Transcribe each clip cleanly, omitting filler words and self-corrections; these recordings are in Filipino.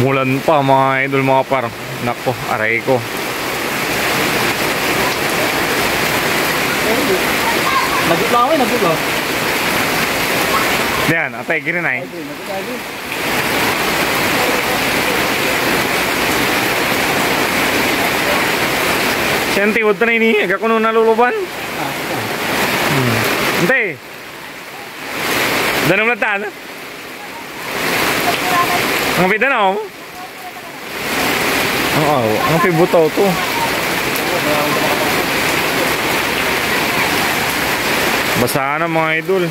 Mulan pa mga idol, mga par. Nako, aray ko. Nagutlaw eh, nagutlaw. Yan, atay gini na eh. Siyempre, huwag na ini. Agak ko nung naluluban. Hindi. Danong latan. Ang bida na ako. Ang pibutaw to. Basa na mga idol.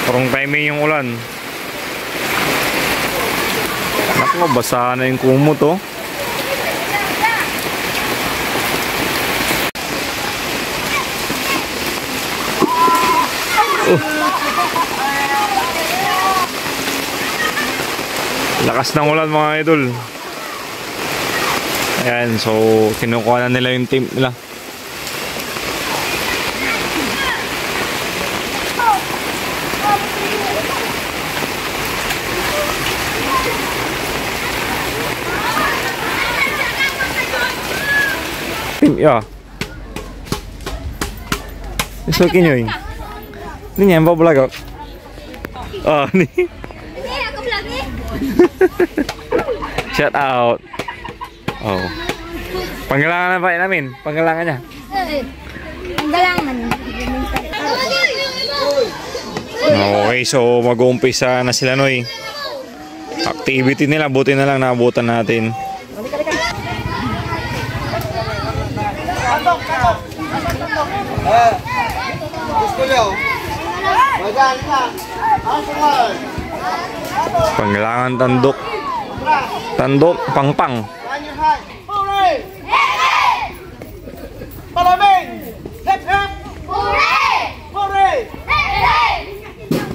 Parang timing yung ulan. Naku, basa na yung kumot to. Lakas ng ulan mga idol. Ayan, so kinukuha na nila yung team nila. Team, ya. Gusto kinyo yun. Ini niya, babalag ako. Oh, ni. Shout out. Oh. Panggalangan na ba namin? Panggalangan niya. Panggalangan. Okay, so mag-uumpisa na sila Noy. Activity nila, buti na lang naabutan natin. Panggalangan tandok. Tandok, pangpang. Palaming! Hep hep! Hooray! Hooray! Hey!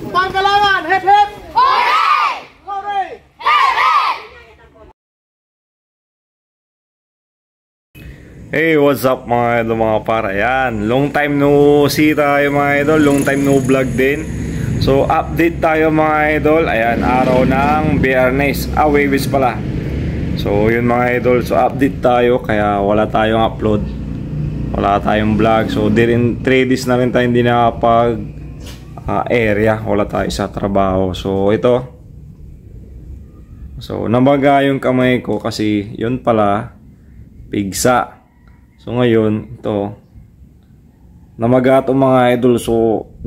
Panggalangan! Hep hep! Hooray! Hooray! Hey, what's up mga idol, mga para. Yan, long time no see tayo mga idol. Long time no vlog din. So update tayo mga idol. Ayan, araw ng Biyernes. Webes pala. So yun mga idol, so update tayo. Kaya wala tayong upload, wala tayong vlog. So 3 days na rin tayo hindi nakapag area. Wala tayo sa trabaho. So ito, so nabaga yung kamay ko kasi yun pala pigsa. So ngayon ito namaga ito mga idol. So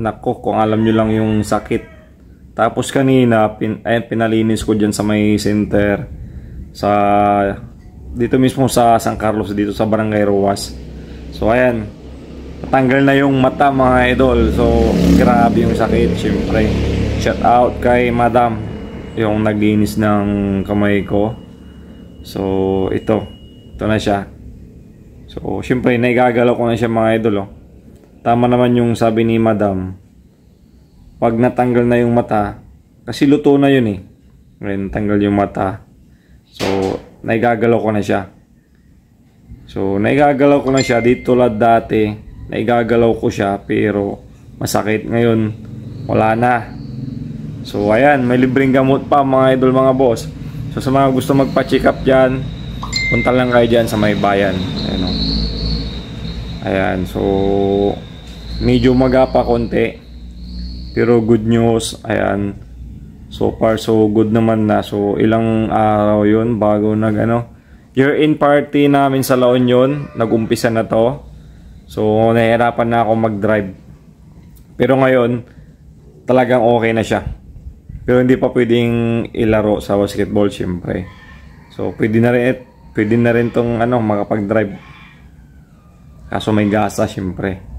nako, kung alam nyo lang yung sakit. Tapos kanina pinalinis ko dyan sa may center, sa dito mismo sa San Carlos, dito sa Barangay Roas. So ayan, natanggal na yung mata mga idol. So grabe yung sakit. Syempre shout out kay madam, yung naglinis ng kamay ko. So ito na siya. So syempre naigagalaw ko na siya mga idol, oh. Tama naman yung sabi ni madam, pag natanggal na yung mata, kasi luto na yun eh. Ngayon natanggal yung mata, so naigagalaw ko na siya. So naigagalaw ko na siya. Dito tulad dati naigagalaw ko siya pero masakit. Ngayon wala na. So ayan, may libreng gamot pa mga idol, mga boss. So sa mga gusto magpa-check up dyan, punta lang kayo dyan sa may bayan. Ayan, oh. Ayan, so medyo magapa konti, pero good news. Ayan, so far so good naman na. So ilang araw yun bago year-end party namin sa La Union, nag-umpisa na to. So nahihirapan na ako mag-drive, pero ngayon talagang okay na siya. Pero hindi pa pwedeng ilaro sa basketball syempre. So pwede na rin tong makapag-drive, kaso may gasa syempre.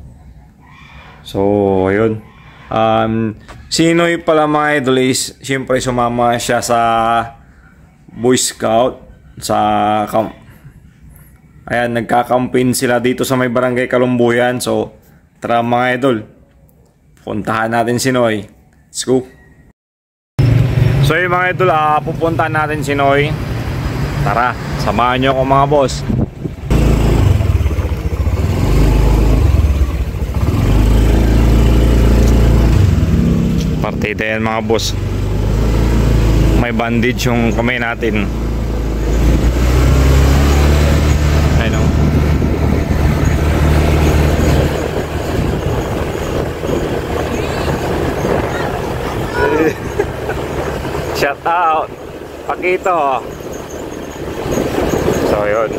So ayun, si Noy pala mga idol is syempre sumama siya sa Boy Scout sa ayan, nagka-campaign sila dito sa may Barangay Kalumbuyan. So tara mga idol, puntahan natin si Noy. Let's go. So yung mga idol, pupuntahan natin si Noy. Tara, samahan nyo ako mga boss. Partida yan mga boss. may bandage yung kamay natin. Ayun o. Shout out Pakito. So yun.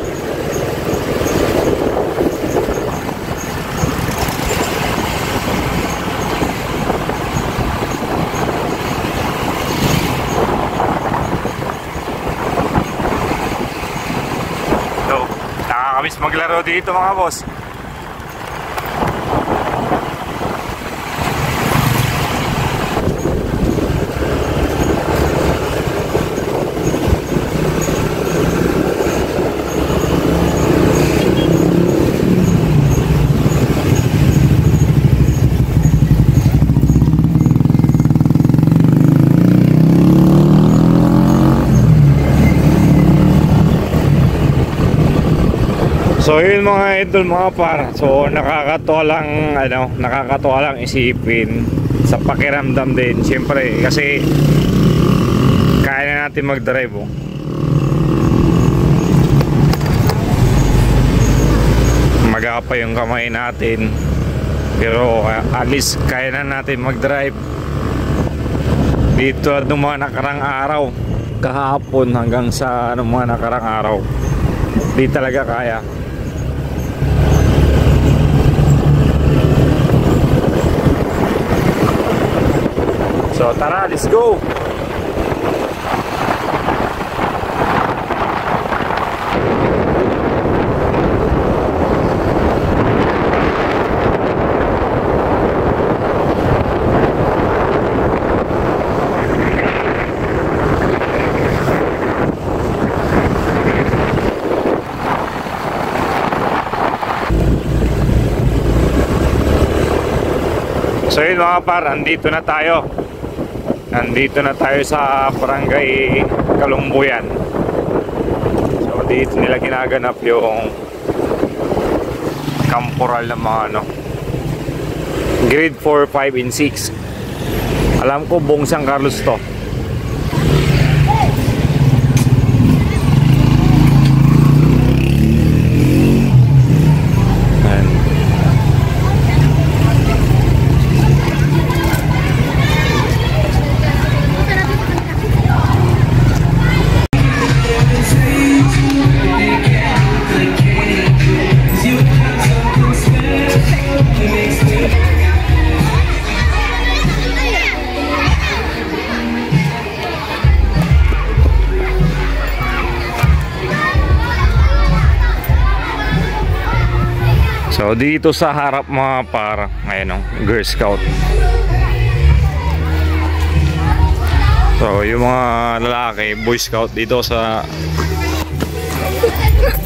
So, nakakamiss maglaro dito mga boss. So yun mga idol, mga par. So nakakatuwa lang isipin sa pakiramdam din. Siyempre kasi kaya na natin mag-drive oh. Magapa yung kamay natin. Pero at least kaya na natin mag-drive. Dito at mga nakarang araw, kahapon hanggang sa mga nakarang araw, di talaga kaya. So tara, let's go! So yun mga par, andito na tayo. Nandito na tayo sa Barangay Kalumbuyan. So dito nila ginaganap yung kamporal ng mga grade 4, 5, and 6. Alam ko buong San Carlos to. So dito sa harap mga par, ngayon Girl Scout. So yung mga lalaki, Boy Scout dito sa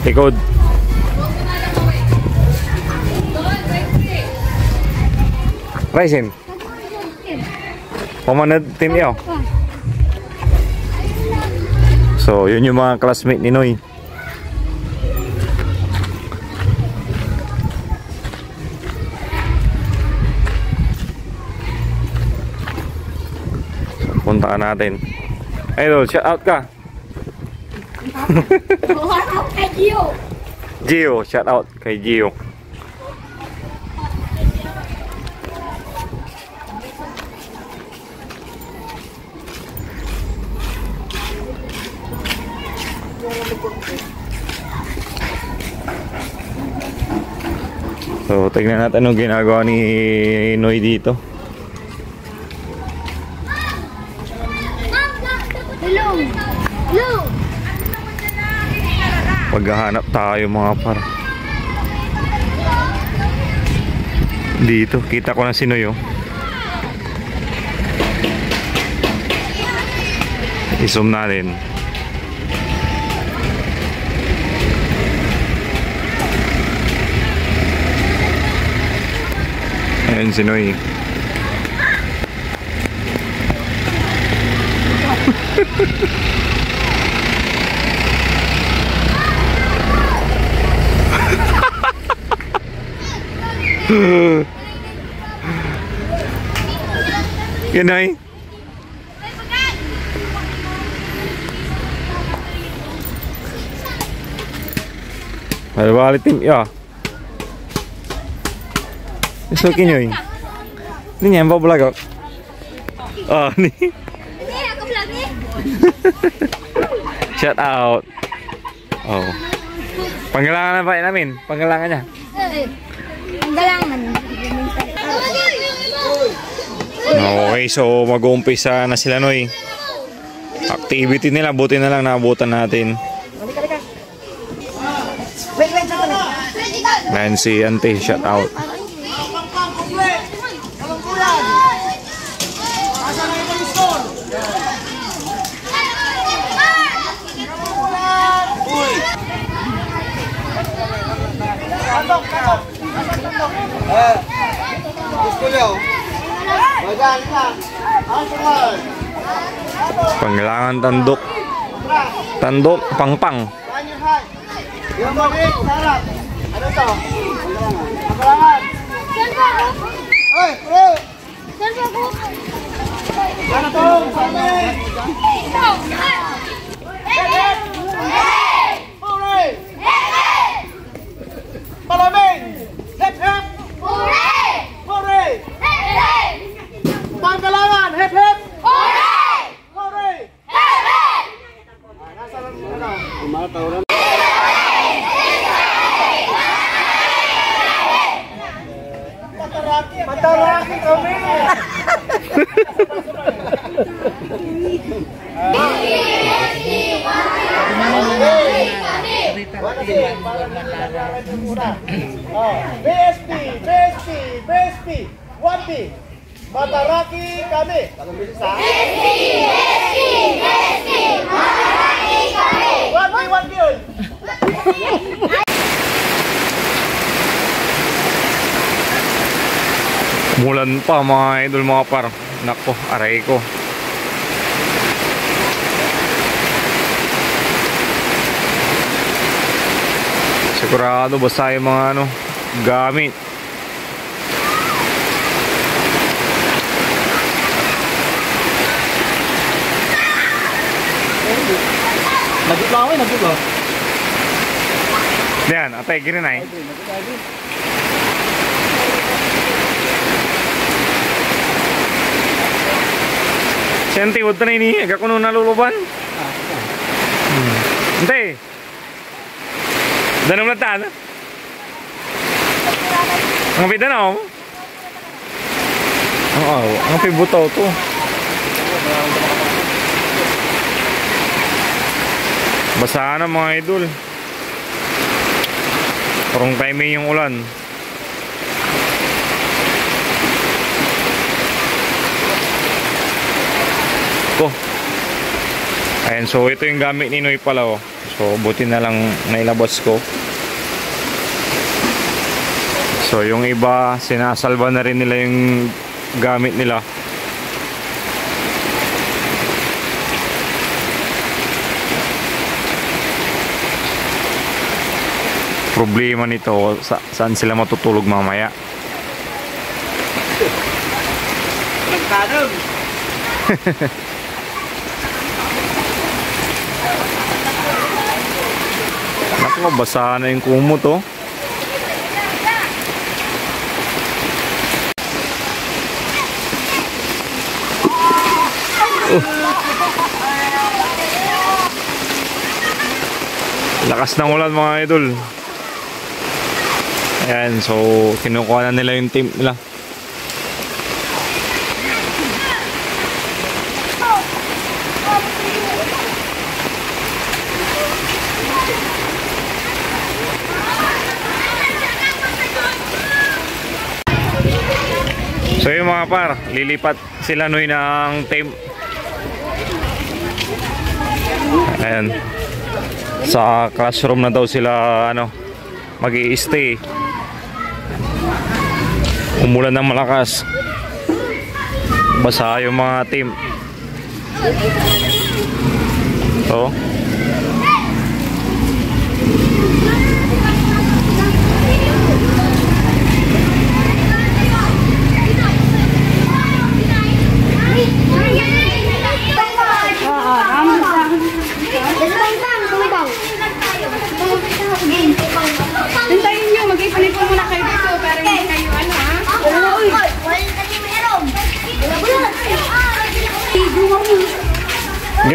likod. Raisin Pamanad team iyo. So yun yung mga classmate ni Noy. Puntaan natin. Idol, shout out ka. Shout out kay Gio. Gio, shout out kay Gio. So, tignan natin anong ginagawa ni Noy dito. Hello. Paghahanap tayo mga par. Dito, kita ko na si Noy oh. I-zoom natin. Ayan si Noy. Yan Noy. Ay, balik tim, ya. So kinyoy. Ini nyampe belakang. Oh, nih. Ini aku bilang nih. Shout out. Oh. Panggilangan apa namin? Panggilangannya? Panggalangan. Okay, so mag-uumpisa na sila, Noy. Activity nila, buti na lang naabutan natin. Nancy, Ante, shout out. Panggilangan tanduk. Tanduk pang-pang. Yung balik, sarap. Ano to? Panggalangan. Oy, bro! Ano to? Sabi! Hooray! Palaming! Hip hip! Hooray! Panggalangan! Hip hip! Hooray! Nasa lang ano? Umatawran. Mataraki kami! BSP! BSP! BSP! 1B! Mataraki kami! BSP! BSP! BSP! Mataraki kami! 1B! 1B! Mulan pa mga idol, mga par. Nako, aray ko. Sigurado basta yung mga ano, gamit. Nagutlaw eh, nagutlaw. Yan, atay gini na eh. Senti, huwag na ini. Agak ko nung naluluban. Hindi. Danong latan. Ang pida na ako. Ang pibutaw to. Basahan na mga idol. Parang timing yung ulan. Ayan, so ito yung gamit ni Noy pala, oh. So buti na lang nailabas ko. So yung iba sinasalba na rin nila yung gamit nila. Problema nito, saan sila matutulog mamaya? Nagtanong! Naku, basahan na yung kumot, oh. Lakas ng ulan mga idol. Ayan, so kinukuha na nila yung team nila. So yung mga par, lilipat sila Noy ng team. Ayan. Sa classroom na daw sila ano, mag-i-stay. Umulan ng malakas. Basa yung mga team. So Bang, bang, bang.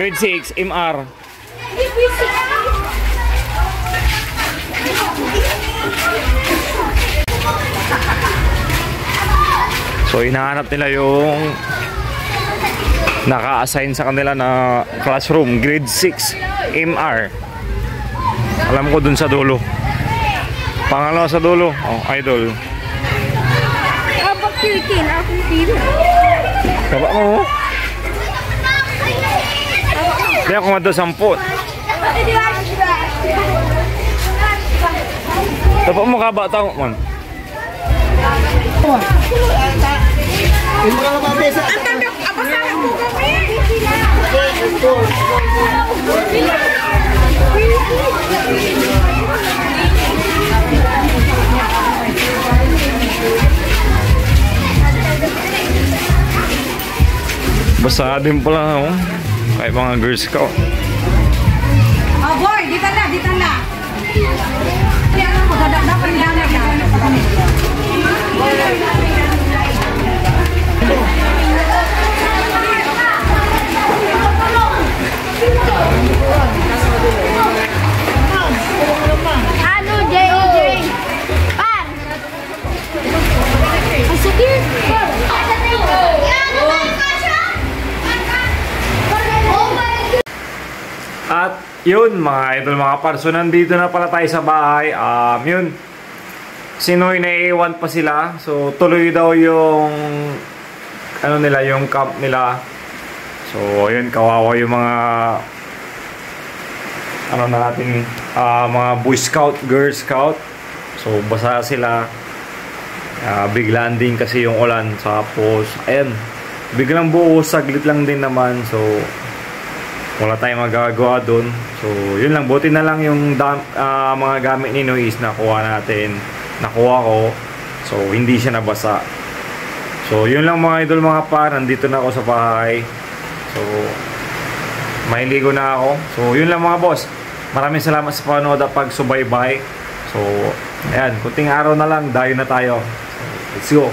Grade 6, MR. So hinahanap nila yung naka-assign sa kanila na classroom, grade 6, MR. Alam ko dun sa dulo. Pangalawa sa dulo, oh, idol. Abang kilikin, akong tiro. Kaba mo. Kaya kung ito 10. Dapat mo kaba tao man. Basa din pala, oh. Kahit mga Girl Scout. Oh boy, dito na, dito na. Kaya ano ko, dapat nilamay na. Ano, JJ? Pan! Ang sakit! At yun mga idol, mga parso, nandito na pala tayo sa bahay. Yun, sinoy na iwan pa sila. So tuloy daw yung ano nila, yung camp nila. So yun, kawawa yung mga ano natin, mga Boy Scout, Girl Scout. So basa sila. Biglaan din kasi yung ulan. Tapos ayan, biglang buo, saglit lang din naman. So wala tayong magagawa doon. So yun lang, buti na lang yung mga gamit ni Noise nakuha ko. So hindi siya nabasa. So yun lang mga idol, mga pa, nandito na ako sa bahay. So mahiligo na ako. So yun lang mga boss, maraming salamat sa panood at pagsubaybay. So ayan, kunting araw na lang, dayo na tayo. So, let's go.